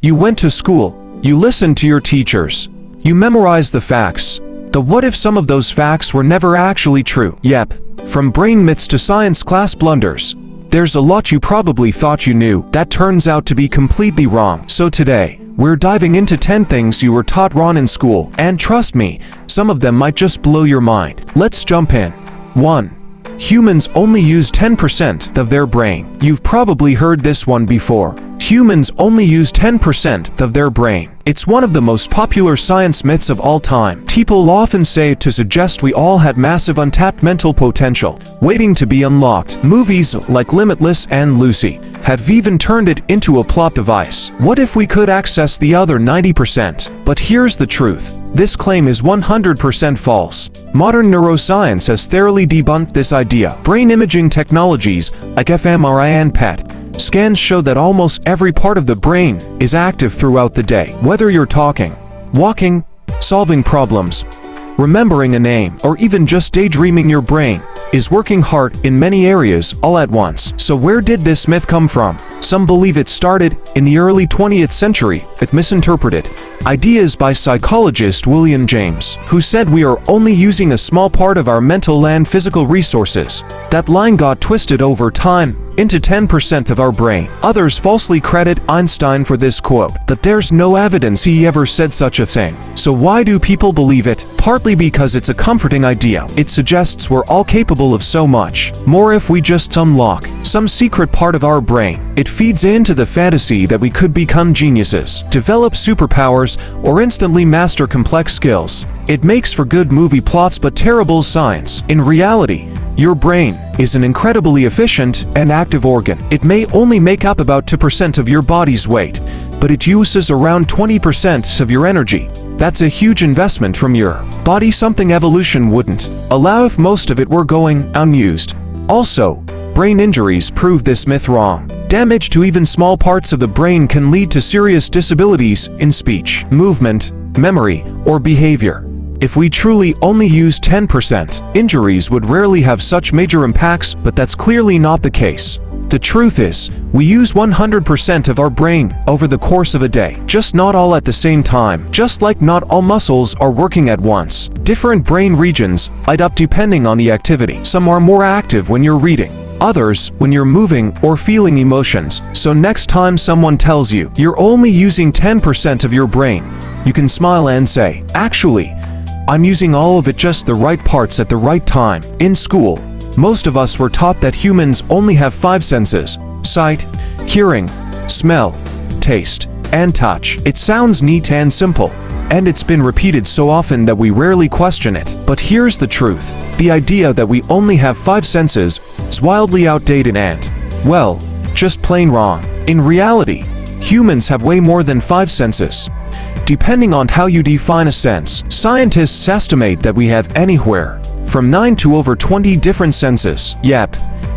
You went to school. You listened to your teachers. You memorized the facts. But what if some of those facts were never actually true? Yep. From brain myths to science class blunders, there's a lot you probably thought you knew that turns out to be completely wrong. So today, we're diving into 10 things you were taught wrong in school, and trust me, some of them might just blow your mind. Let's jump in. 1. Humans only use 10% of their brain. You've probably heard this one before. Humans only use 10% of their brain. It's one of the most popular science myths of all time. People often say it to suggest we all had massive untapped mental potential, waiting to be unlocked. Movies like Limitless and Lucy have even turned it into a plot device. What if we could access the other 90%? But here's the truth. This claim is 100% false. Modern neuroscience has thoroughly debunked this idea. Brain imaging technologies like fMRI and PET scans show that almost every part of the brain is active throughout the day. Whether you're talking, walking, solving problems, remembering a name, or even just daydreaming, your brain is working hard in many areas all at once. So where did this myth come from? Some believe it started in the early 20th century with misinterpreted ideas by psychologist William James, who said we are only using a small part of our mental and physical resources. That line got twisted over time into 10% of our brain. Others falsely credit Einstein for this quote, but there's no evidence he ever said such a thing. So why do people believe it? Partly because it's a comforting idea. It suggests we're all capable of so much more if we just unlock some secret part of our brain. It feeds into the fantasy that we could become geniuses, develop superpowers, or instantly master complex skills. It makes for good movie plots but terrible science. In reality, your brain is an incredibly efficient and active organ. It may only make up about 2% of your body's weight, but it uses around 20% of your energy. That's a huge investment from your body, something evolution wouldn't allow if most of it were going unused. Also, brain injuries prove this myth wrong. Damage to even small parts of the brain can lead to serious disabilities in speech, movement, memory, or behavior. If we truly only use 10%, injuries would rarely have such major impacts, but that's clearly not the case. The truth is, we use 100% of our brain over the course of a day, just not all at the same time. Just like not all muscles are working at once. Different brain regions light up depending on the activity. Some are more active when you're reading, others when you're moving or feeling emotions. So next time someone tells you you're only using 10% of your brain, you can smile and say, actually, I'm using all of it, just the right parts at the right time. In school, most of us were taught that humans only have 5 senses: sight, hearing, smell, taste, and touch. It sounds neat and simple, and it's been repeated so often that we rarely question it. But here's the truth. The idea that we only have 5 senses is wildly outdated and, well, just plain wrong. In reality, humans have way more than 5 senses. Depending on how you define a sense, scientists estimate that we have anywhere from 9 to over 20 different senses. Yep,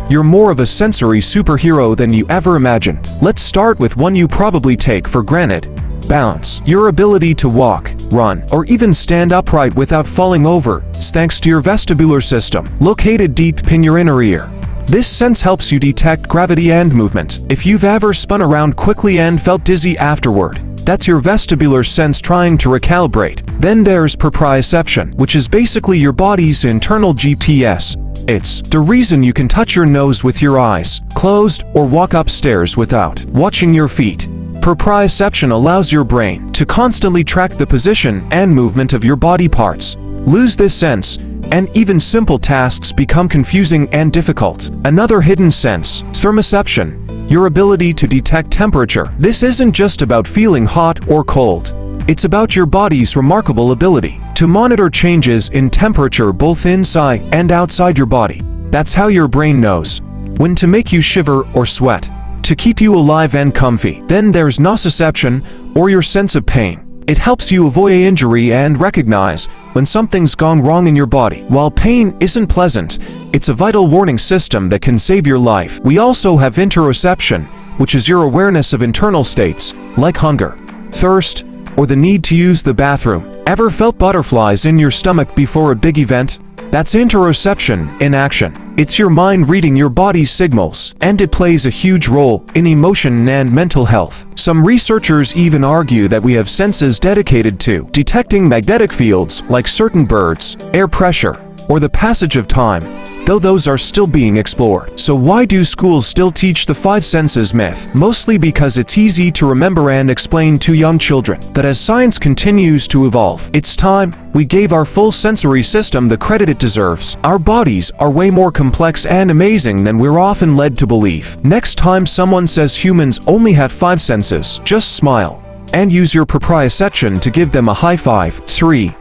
you're more of a sensory superhero than you ever imagined. Let's start with one you probably take for granted: balance. Your ability to walk, run, or even stand upright without falling over is thanks to your vestibular system, located deep in your inner ear. This sense helps you detect gravity and movement. If you've ever spun around quickly and felt dizzy afterward, that's your vestibular sense trying to recalibrate. Then there's proprioception, which is basically your body's internal GPS. It's the reason you can touch your nose with your eyes closed or walk upstairs without watching your feet. Proprioception allows your brain to constantly track the position and movement of your body parts. Lose this sense, and even simple tasks become confusing and difficult. Another hidden sense, thermoception, your ability to detect temperature. This isn't just about feeling hot or cold. It's about your body's remarkable ability to monitor changes in temperature both inside and outside your body. That's how your brain knows when to make you shiver or sweat, to keep you alive and comfy. Then there's nociception, or your sense of pain. It helps you avoid injury and recognize when something's gone wrong in your body. While pain isn't pleasant, it's a vital warning system that can save your life. We also have interoception, which is your awareness of internal states like hunger, thirst, or the need to use the bathroom. Ever felt butterflies in your stomach before a big event? That's interoception in action. It's your mind reading your body's signals, and it plays a huge role in emotion and mental health. Some researchers even argue that we have senses dedicated to detecting magnetic fields like certain birds, air pressure, or the passage of time, though those are still being explored. So why do schools still teach the five senses myth? Mostly because it's easy to remember and explain to young children. But as science continues to evolve, it's time we gave our full sensory system the credit it deserves. Our bodies are way more complex and amazing than we're often led to believe. Next time someone says humans only have five senses, just smile and use your proprioception to give them a high five. 3.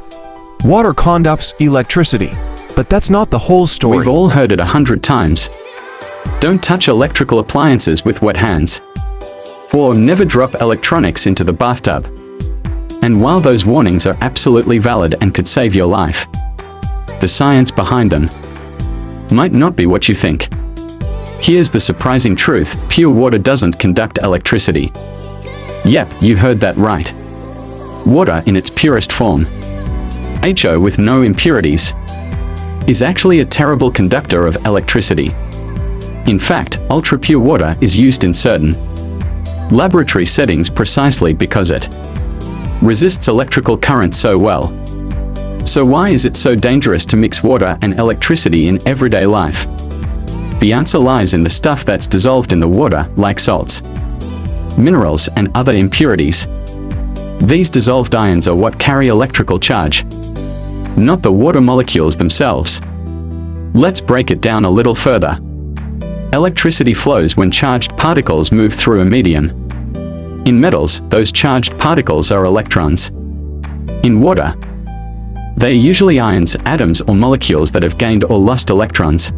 Water conducts electricity. But that's not the whole story. We've all heard it 100 times. Don't touch electrical appliances with wet hands. Or never drop electronics into the bathtub. And while those warnings are absolutely valid and could save your life, the science behind them might not be what you think. Here's the surprising truth: pure water doesn't conduct electricity. Yep, you heard that right. Water in its purest form, HO with no impurities, is actually a terrible conductor of electricity. In fact, ultra-pure water is used in certain laboratory settings precisely because it resists electrical current so well. So why is it so dangerous to mix water and electricity in everyday life? The answer lies in the stuff that's dissolved in the water, like salts, minerals, and other impurities. These dissolved ions are what carry electrical charge, not the water molecules themselves. Let's break it down a little further. Electricity flows when charged particles move through a medium. In metals, those charged particles are electrons. In water, they are usually ions, atoms, or molecules that have gained or lost electrons,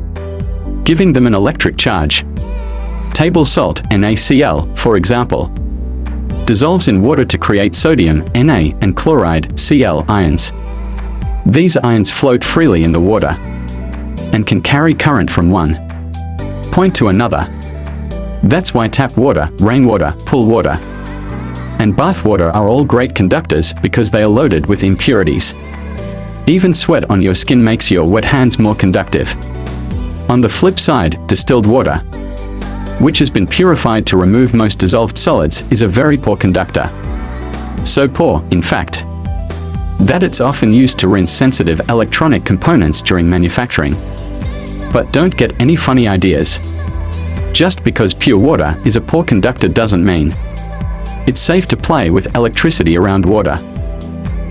giving them an electric charge. Table salt, NaCl, for example, dissolves in water to create sodium, Na, and chloride, Cl ions. These ions float freely in the water and can carry current from one point to another. That's why tap water, rainwater, pool water, and bath water are all great conductors, because they are loaded with impurities. Even sweat on your skin makes your wet hands more conductive. On the flip side, distilled water, which has been purified to remove most dissolved solids, is a very poor conductor. So poor, in fact, that it's often used to rinse sensitive electronic components during manufacturing. But don't get any funny ideas. Just because pure water is a poor conductor doesn't mean it's safe to play with electricity around water.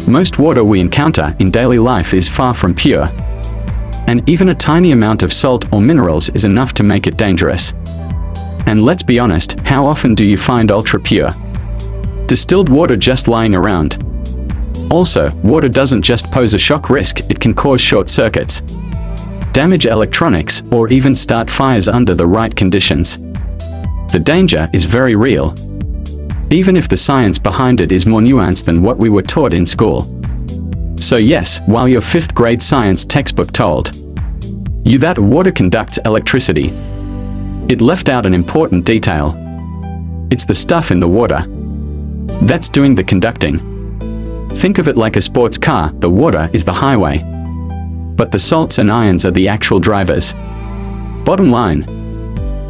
Most water we encounter in daily life is far from pure, and even a tiny amount of salt or minerals is enough to make it dangerous. And let's be honest, how often do you find ultra-pure distilled water just lying around? Also, water doesn't just pose a shock risk, it can cause short circuits, damage electronics, or even start fires under the right conditions. The danger is very real, even if the science behind it is more nuanced than what we were taught in school. So yes, while your 5th grade science textbook told you that water conducts electricity, it left out an important detail. It's the stuff in the water that's doing the conducting. Think of it like a sports car. The water is the highway, but the salts and ions are the actual drivers. Bottom line,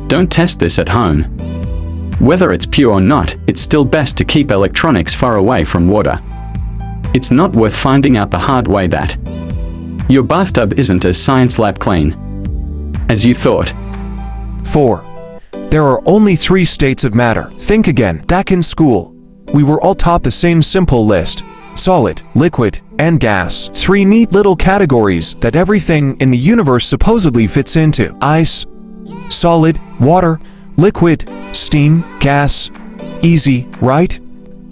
don't test this at home. Whether it's pure or not, it's still best to keep electronics far away from water. It's not worth finding out the hard way that your bathtub isn't as science lab clean as you thought. 4. There are only 3 states of matter. Think again. Back in school, we were all taught the same simple list: solid, liquid, and gas. 3 neat little categories that everything in the universe supposedly fits into: ice, solid, water, liquid, steam, gas. Easy, right?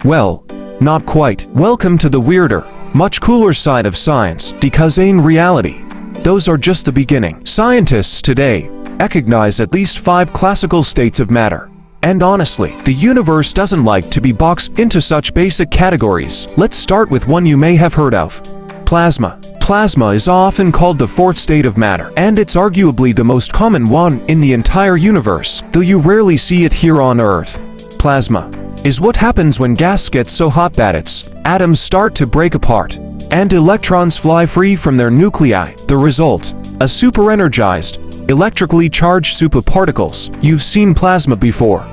Well, not quite. Welcome to the weirder, much cooler side of science, because in reality, those are just the beginning. Scientists today recognize at least 5 classical states of matter. And honestly, the universe doesn't like to be boxed into such basic categories. Let's start with one you may have heard of: plasma. Plasma is often called the 4th state of matter, and it's arguably the most common one in the entire universe, though you rarely see it here on Earth. Plasma is what happens when gas gets so hot that its atoms start to break apart, and electrons fly free from their nuclei. The result: a super-energized, electrically charged superparticles. You've seen plasma before.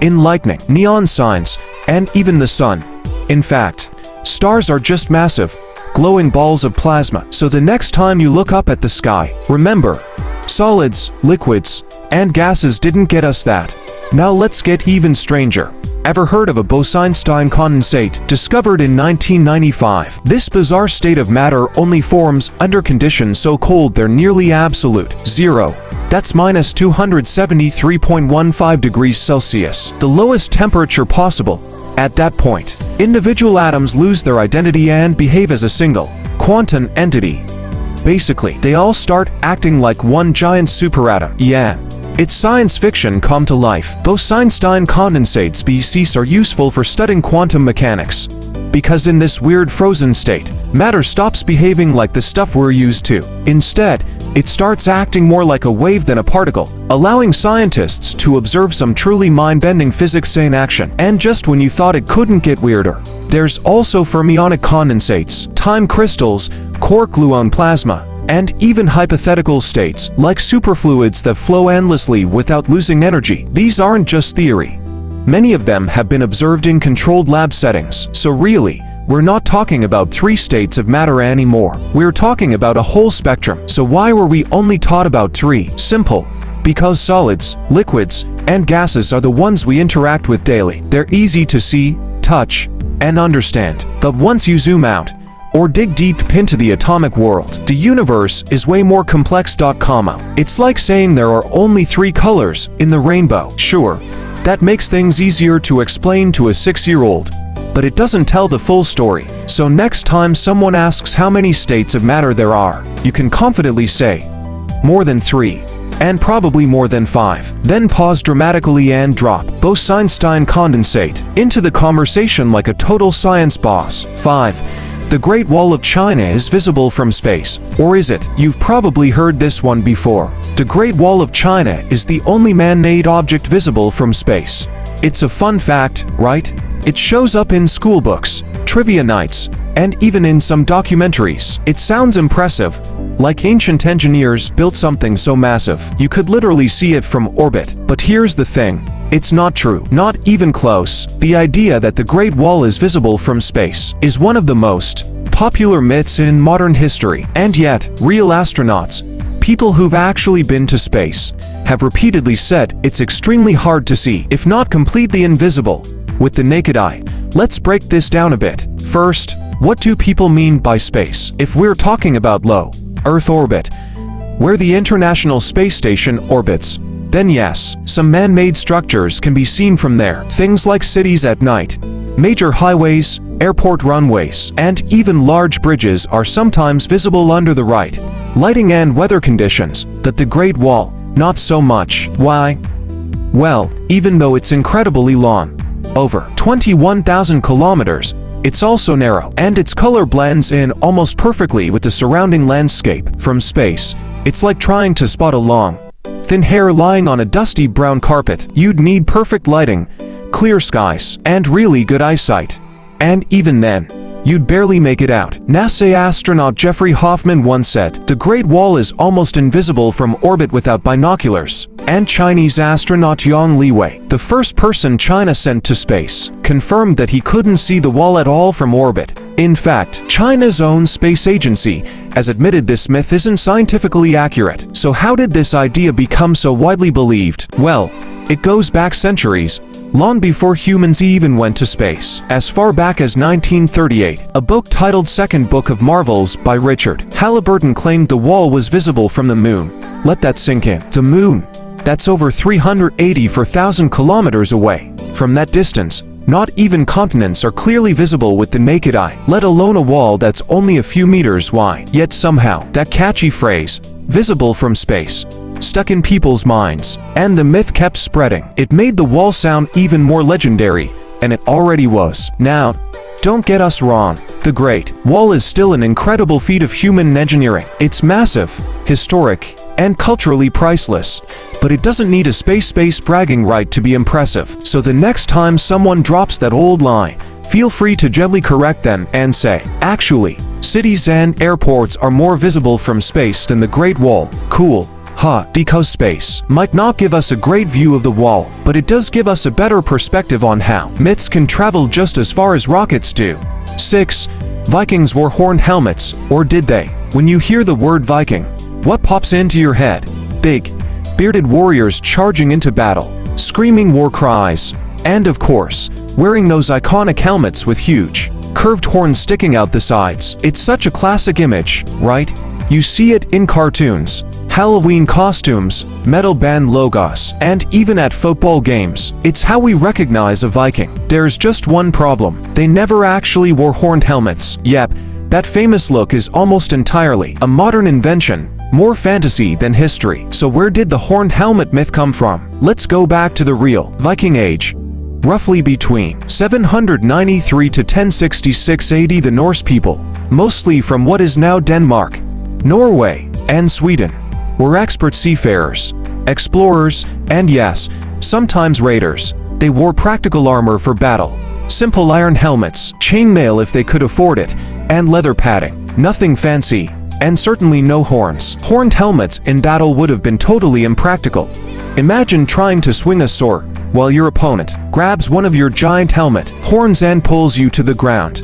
In lightning, neon signs, and even the sun. In fact, stars are just massive, glowing balls of plasma. So the next time you look up at the sky, remember, solids, liquids, and gases didn't get us that. Now let's get even stranger. Ever heard of a Bose-Einstein condensate, discovered in 1995? This bizarre state of matter only forms under conditions so cold they're nearly absolute zero. That's minus 273.15 degrees Celsius, the lowest temperature possible. At that point, individual atoms lose their identity and behave as a single, quantum entity. Basically, they all start acting like one giant superatom. Yeah. It's science fiction come to life. Bose-Einstein condensate species are useful for studying quantum mechanics. Because in this weird frozen state, matter stops behaving like the stuff we're used to. Instead, it starts acting more like a wave than a particle, allowing scientists to observe some truly mind-bending physics in action. And just when you thought it couldn't get weirder, there's also fermionic condensates, time crystals, quark-gluon plasma, and even hypothetical states, like superfluids that flow endlessly without losing energy. These aren't just theory. Many of them have been observed in controlled lab settings. So really, we're not talking about 3 states of matter anymore. We're talking about a whole spectrum. So why were we only taught about 3? Simple. Because solids, liquids, and gases are the ones we interact with daily. They're easy to see, touch, and understand. But once you zoom out, or dig deep into the atomic world, the universe is way more complex. It's like saying there are only 3 colors in the rainbow. Sure, that makes things easier to explain to a 6-year-old, but it doesn't tell the full story. So next time someone asks how many states of matter there are, you can confidently say, more than 3. And probably more than 5. Then pause dramatically and drop Bose-Einstein condensate into the conversation like a total science boss. 5. The Great Wall of China is visible from space. Or is it? You've probably heard this one before. The Great Wall of China is the only man-made object visible from space. It's a fun fact, right? It shows up in school books, trivia nights, and even in some documentaries. It sounds impressive, like ancient engineers built something so massive you could literally see it from orbit. But here's the thing. It's not true. Not even close. The idea that the Great Wall is visible from space is one of the most popular myths in modern history. And yet, real astronauts, people who've actually been to space, have repeatedly said it's extremely hard to see, if not completely invisible, with the naked eye. Let's break this down a bit. First, what do people mean by space? If we're talking about low Earth orbit, where the International Space Station orbits, then yes, some man-made structures can be seen from there. Things like cities at night, major highways, airport runways, and even large bridges are sometimes visible under the right lighting and weather conditions. But the Great Wall, not so much. Why? Well, even though it's incredibly long, over 21,000 kilometers, it's also narrow, and its color blends in almost perfectly with the surrounding landscape. From space, it's like trying to spot a long, thin hair lying on a dusty brown carpet. You'd need perfect lighting, clear skies, and really good eyesight. And even then, you'd barely make it out. NASA astronaut Jeffrey Hoffman once said, "The Great Wall is almost invisible from orbit without binoculars." And Chinese astronaut Yang Liwei, the first person China sent to space, confirmed that he couldn't see the wall at all from orbit. In fact, China's own space agency has admitted this myth isn't scientifically accurate. So how did this idea become so widely believed? Well, it goes back centuries, long before humans even went to space. As far back as 1938, a book titled Second Book of Marvels by Richard Halliburton claimed the wall was visible from the moon. Let that sink in. The moon. That's over 384,000 kilometers away. From that distance, not even continents are clearly visible with the naked eye, let alone a wall that's only a few meters wide. Yet somehow, that catchy phrase, visible from space, stuck in people's minds, and the myth kept spreading. It made the wall sound even more legendary, and it already was. Now, don't get us wrong. The Great Wall is still an incredible feat of human engineering. It's massive, historic, and culturally priceless, but it doesn't need a space bragging right to be impressive. So the next time someone drops that old line, feel free to gently correct them and say, actually, cities and airports are more visible from space than the Great Wall. Cool. Because space might not give us a great view of the wall, but it does give us a better perspective on how myths can travel just as far as rockets do. 6. Vikings wore horned helmets, or did they? When you hear the word Viking, what pops into your head? Big, bearded warriors charging into battle, screaming war cries, and of course, wearing those iconic helmets with huge, curved horns sticking out the sides. It's such a classic image, right? You see it in cartoons, Halloween costumes, metal band logos, and even at football games. It's how we recognize a Viking. There's just one problem. They never actually wore horned helmets. Yep, that famous look is almost entirely a modern invention, more fantasy than history. So where did the horned helmet myth come from? Let's go back to the real Viking Age. Roughly between 793 to 1066 AD, the Norse people, mostly from what is now Denmark, Norway, and Sweden, were expert seafarers, explorers, and yes, sometimes raiders. They wore practical armor for battle, simple iron helmets, chainmail if they could afford it, and leather padding. Nothing fancy, and certainly no horns. Horned helmets in battle would have been totally impractical. Imagine trying to swing a sword while your opponent grabs one of your giant helmet horns and pulls you to the ground.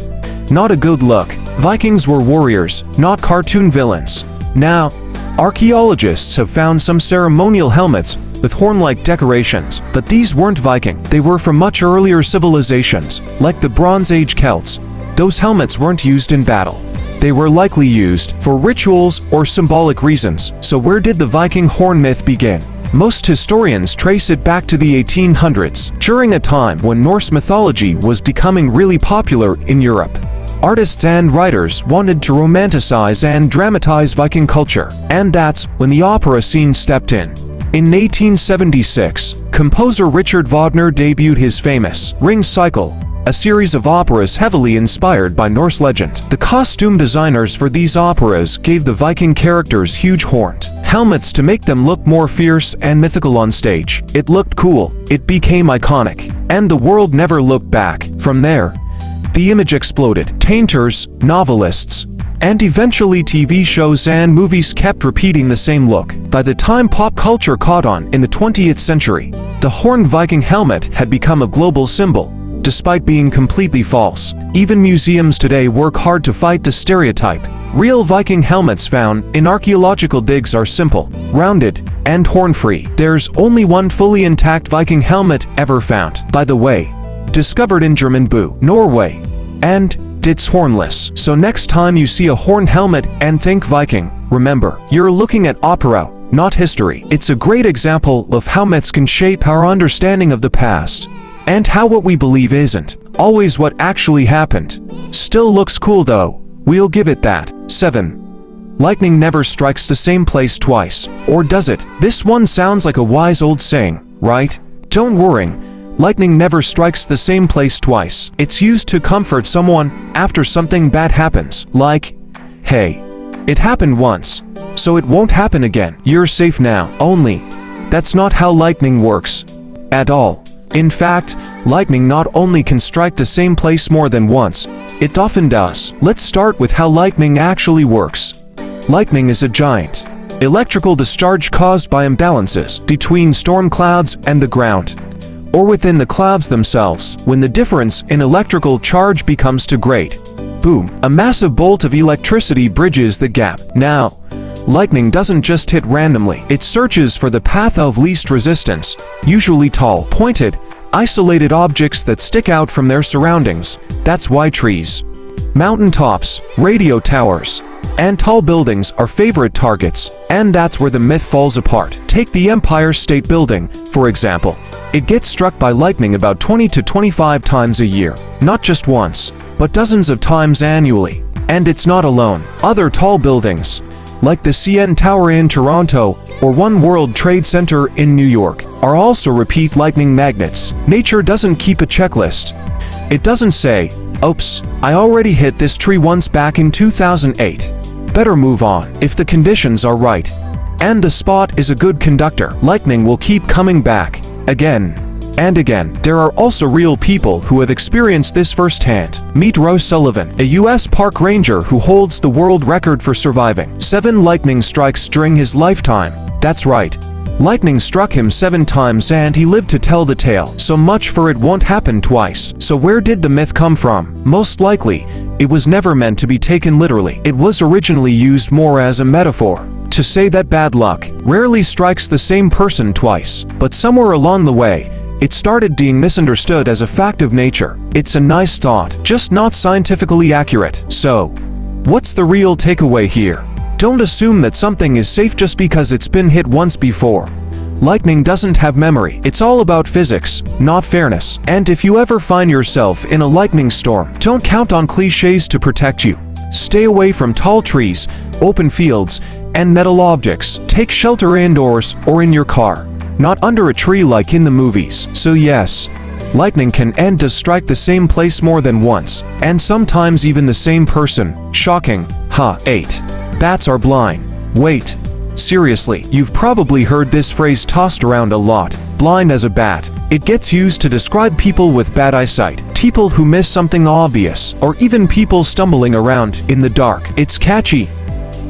Not a good look. Vikings were warriors, not cartoon villains. Now, archaeologists have found some ceremonial helmets with horn-like decorations, but these weren't Viking. They were from much earlier civilizations, like the Bronze Age Celts. Those helmets weren't used in battle. They were likely used for rituals or symbolic reasons. So where did the Viking horn myth begin? Most historians trace it back to the 1800s, during a time when Norse mythology was becoming really popular in Europe. Artists and writers wanted to romanticize and dramatize Viking culture, and that's when the opera scene stepped in. In 1876, composer Richard Wagner debuted his famous Ring Cycle, a series of operas heavily inspired by Norse legend. The costume designers for these operas gave the Viking characters huge horned helmets to make them look more fierce and mythical on stage. It looked cool, it became iconic, and the world never looked back. From there, the image exploded. Painters, novelists, and eventually TV shows and movies kept repeating the same look. By the time pop culture caught on in the 20th century, the horned Viking helmet had become a global symbol. Despite being completely false, even museums today work hard to fight the stereotype. Real Viking helmets found in archaeological digs are simple, rounded, and horn-free. There's only one fully intact Viking helmet ever found, by the way, discovered in Germanbu, Norway, and it's hornless. So next time you see a horned helmet and think Viking, remember, you're looking at opera, not history. It's a great example of how myths can shape our understanding of the past, and how what we believe isn't always what actually happened. Still looks cool though, we'll give it that. 7. Lightning never strikes the same place twice, or does it? This one sounds like a wise old saying, right? Don't worry, lightning never strikes the same place twice. It's used to comfort someone after something bad happens, like, hey, it happened once, so it won't happen again. You're safe now. Only, that's not how lightning works at all. In fact, lightning not only can strike the same place more than once, it often does. Let's start with how lightning actually works. Lightning is a giant electrical discharge caused by imbalances between storm clouds and the ground, or within the clouds themselves. When the difference in electrical charge becomes too great, boom, a massive bolt of electricity bridges the gap. Now, lightning doesn't just hit randomly. It searches for the path of least resistance, usually tall, pointed, isolated objects that stick out from their surroundings. That's why trees, mountain tops, radio towers, and tall buildings are favorite targets, and that's where the myth falls apart. Take the Empire State Building, for example. It gets struck by lightning about 20 to 25 times a year. Not just once, but dozens of times annually. And it's not alone. Other tall buildings, like the CN Tower in Toronto or One World Trade Center in New York, are also repeat lightning magnets. Nature doesn't keep a checklist. It doesn't say, oops, I already hit this tree once back in 2008. Better move on. If the conditions are right, and the spot is a good conductor, lightning will keep coming back, again, And again, there are also real people who have experienced this firsthand. Meet Roe Sullivan, a U.S. park ranger who holds the world record for surviving 7 lightning strikes during his lifetime. That's right. Lightning struck him 7 times and he lived to tell the tale. So much for it won't happen twice. So where did the myth come from? Most likely, it was never meant to be taken literally. It was originally used more as a metaphor, to say that bad luck rarely strikes the same person twice. But somewhere along the way, it started being misunderstood as a fact of nature. It's a nice thought, just not scientifically accurate. So, what's the real takeaway here? Don't assume that something is safe just because it's been hit once before. Lightning doesn't have memory. It's all about physics, not fairness. And if you ever find yourself in a lightning storm, don't count on cliches to protect you. Stay away from tall trees, open fields, and metal objects. Take shelter indoors or in your car, not under a tree like in the movies. So yes, lightning can and does strike the same place more than once, and sometimes even the same person. Shocking. 8. Bats are blind. Wait. Seriously, you've probably heard this phrase tossed around a lot. Blind as a bat. It gets used to describe people with bad eyesight, people who miss something obvious, or even people stumbling around in the dark. It's catchy,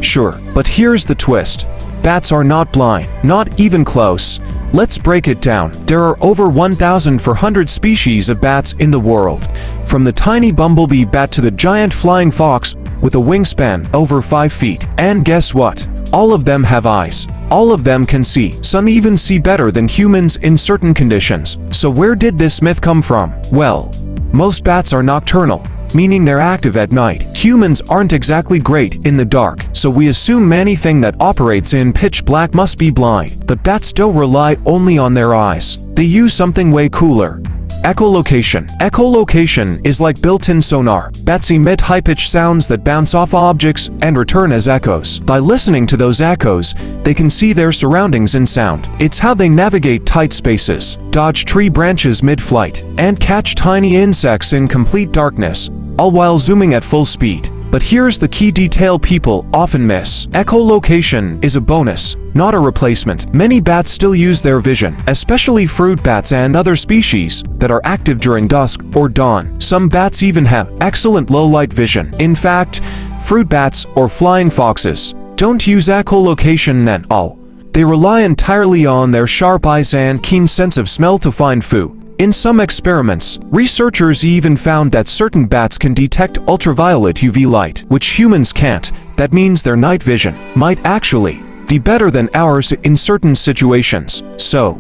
sure, but here's the twist. Bats are not blind, not even close. Let's break it down. There are over 1,400 species of bats in the world, from the tiny bumblebee bat to the giant flying fox with a wingspan over 5 feet. And guess what? All of them have eyes. All of them can see. Some even see better than humans in certain conditions. So where did this myth come from? Well, most bats are nocturnal, meaning they're active at night. Humans aren't exactly great in the dark, so we assume anything that operates in pitch black must be blind. But bats don't rely only on their eyes. They use something way cooler. Echolocation. Echolocation is like built-in sonar. Bats emit high-pitched sounds that bounce off objects and return as echoes. By listening to those echoes, they can see their surroundings in sound. It's how they navigate tight spaces, dodge tree branches mid-flight, and catch tiny insects in complete darkness, all while zooming at full speed. But here's the key detail people often miss. Echolocation is a bonus, not a replacement. Many bats still use their vision, especially fruit bats and other species that are active during dusk or dawn. Some bats even have excellent low-light vision. In fact, fruit bats or flying foxes don't use echolocation at all. They rely entirely on their sharp eyes and keen sense of smell to find food. In some experiments, researchers even found that certain bats can detect ultraviolet UV light, which humans can't. That means their night vision might actually be better than ours in certain situations. So,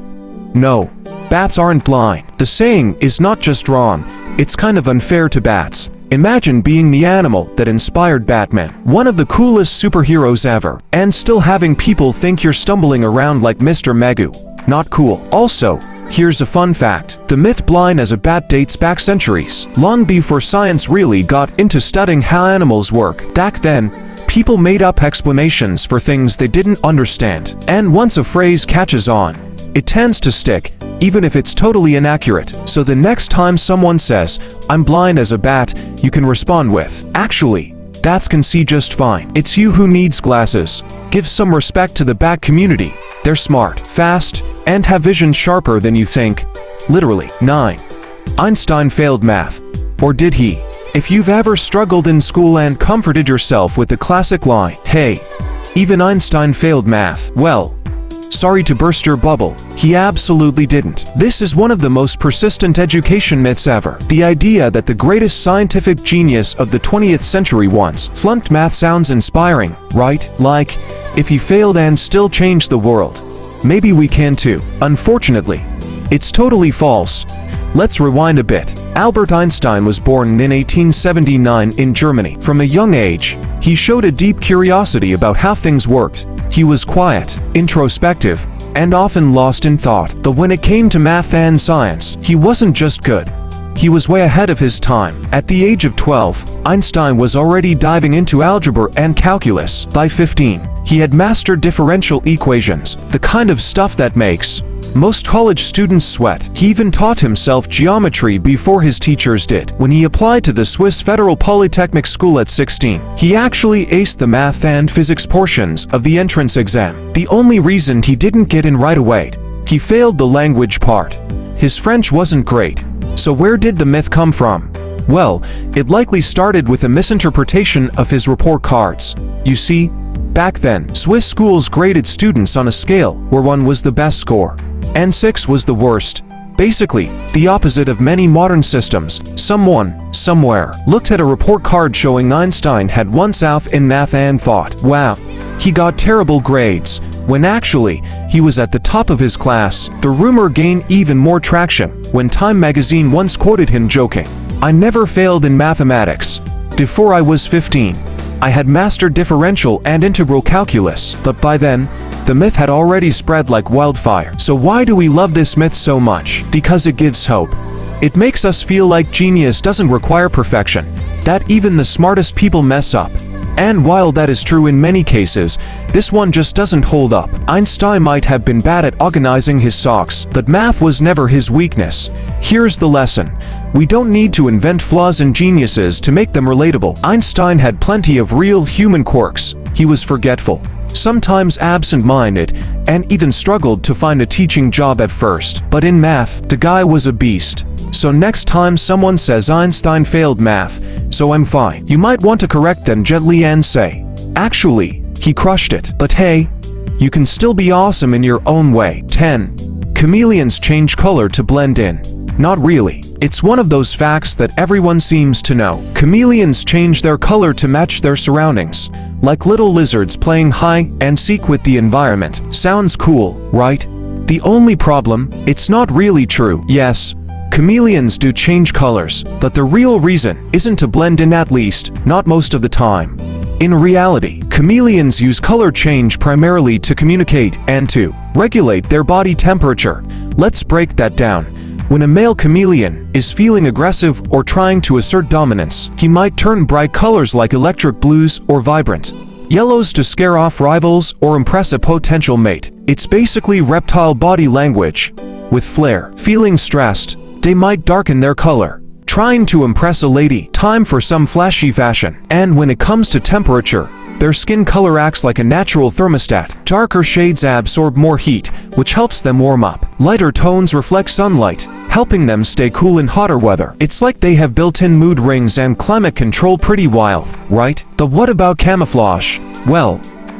no, bats aren't blind. The saying is not just wrong, it's kind of unfair to bats. Imagine being the animal that inspired Batman, one of the coolest superheroes ever, and still having people think you're stumbling around like Mr. Magoo. Not cool. Also, here's a fun fact. The myth blind as a bat dates back centuries, long before science really got into studying how animals work. Back then, people made up explanations for things they didn't understand. And once a phrase catches on, it tends to stick, even if it's totally inaccurate. So the next time someone says, "I'm blind as a bat," you can respond with, "Actually, bats can see just fine. It's you who needs glasses." Give some respect to the bat community. They're smart, fast, and have vision sharper than you think. Literally. 9. Einstein failed math. Or did he? If you've ever struggled in school and comforted yourself with the classic line, "Hey, even Einstein failed math," well, sorry to burst your bubble, he absolutely didn't. This is one of the most persistent education myths ever. The idea that the greatest scientific genius of the 20th century once flunked math sounds inspiring, right? Like, if he failed and still changed the world, maybe we can too. Unfortunately, it's totally false. Let's rewind a bit. Albert Einstein was born in 1879 in Germany. From a young age, he showed a deep curiosity about how things worked. He was quiet, introspective, and often lost in thought. But when it came to math and science, he wasn't just good. He was way ahead of his time. At the age of 12, Einstein was already diving into algebra and calculus. By 15, he had mastered differential equations, the kind of stuff that makes most college students sweat. He even taught himself geometry before his teachers did. When he applied to the Swiss Federal Polytechnic School at 16, he actually aced the math and physics portions of the entrance exam. The only reason he didn't get in right away He failed the language part. His French wasn't great. So where did the myth come from? Well, it likely started with a misinterpretation of his report cards. You see, back then, Swiss schools graded students on a scale where 1 was the best score and 6 was the worst. Basically, the opposite of many modern systems. Someone, somewhere, looked at a report card showing Einstein had 1 South in math and thought, wow, he got terrible grades, when actually, he was at the top of his class. The rumor gained even more traction when Time magazine once quoted him joking, "I never failed in mathematics. Before I was 15. I had mastered differential and integral calculus," but by then, the myth had already spread like wildfire. So why do we love this myth so much? Because it gives hope. It makes us feel like genius doesn't require perfection, that even the smartest people mess up. And while that is true in many cases, this one just doesn't hold up. Einstein might have been bad at organizing his socks, but math was never his weakness. Here's the lesson. We don't need to invent flaws in geniuses to make them relatable. Einstein had plenty of real human quirks. He was forgetful, sometimes absent-minded, and even struggled to find a teaching job at first. But in math, the guy was a beast. So next time someone says Einstein failed math, so I'm fine, you might want to correct them gently and say, actually, he crushed it. But hey, you can still be awesome in your own way. 10. Chameleons change color to blend in. Not really. It's one of those facts that everyone seems to know. Chameleons change their color to match their surroundings, like little lizards playing hide and seek with the environment. Sounds cool, right? The only problem, it's not really true. Yes, chameleons do change colors, but the real reason isn't to blend in, at least, not most of the time. In reality, chameleons use color change primarily to communicate and to regulate their body temperature. Let's break that down. When a male chameleon is feeling aggressive or trying to assert dominance, he might turn bright colors like electric blues or vibrant yellows to scare off rivals or impress a potential mate. It's basically reptile body language. With flair, feeling stressed, they might darken their color, trying to impress a lady. Time for some flashy fashion. And when it comes to temperature, their skin color acts like a natural thermostat. Darker shades absorb more heat, which helps them warm up. Lighter tones reflect sunlight, helping them stay cool in hotter weather. It's like they have built-in mood rings and climate control. Pretty wild, right? But what about camouflage? Well,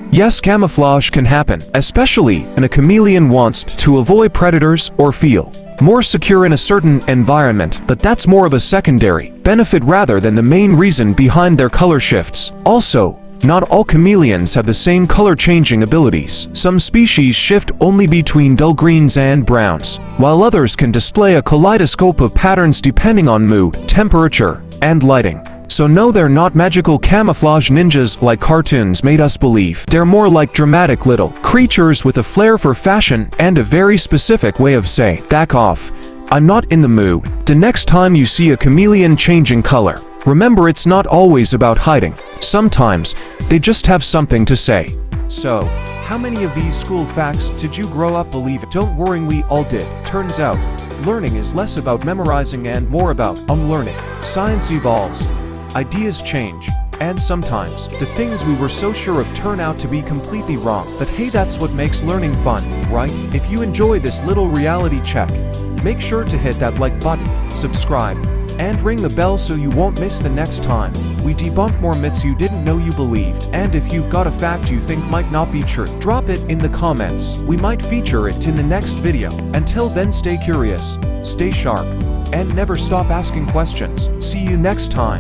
yes, camouflage can happen, especially when a chameleon wants to avoid predators or feel more secure in a certain environment, but that's more of a secondary benefit rather than the main reason behind their color shifts. Also, not all chameleons have the same color-changing abilities. Some species shift only between dull greens and browns, while others can display a kaleidoscope of patterns depending on mood, temperature, and lighting. So no, they're not magical camouflage ninjas like cartoons made us believe. They're more like dramatic little creatures with a flair for fashion and a very specific way of saying, back off, I'm not in the mood. The next time you see a chameleon changing color, remember it's not always about hiding. Sometimes, they just have something to say. So, how many of these school facts did you grow up believing? Don't worry, we all did. Turns out, learning is less about memorizing and more about unlearning. Science evolves, ideas change, and sometimes, the things we were so sure of turn out to be completely wrong. But hey, that's what makes learning fun, right? If you enjoy this little reality check, make sure to hit that like button, subscribe, and ring the bell so you won't miss the next time we debunk more myths you didn't know you believed. And if you've got a fact you think might not be true, drop it in the comments. We might feature it in the next video. Until then, stay curious, stay sharp, and never stop asking questions. See you next time.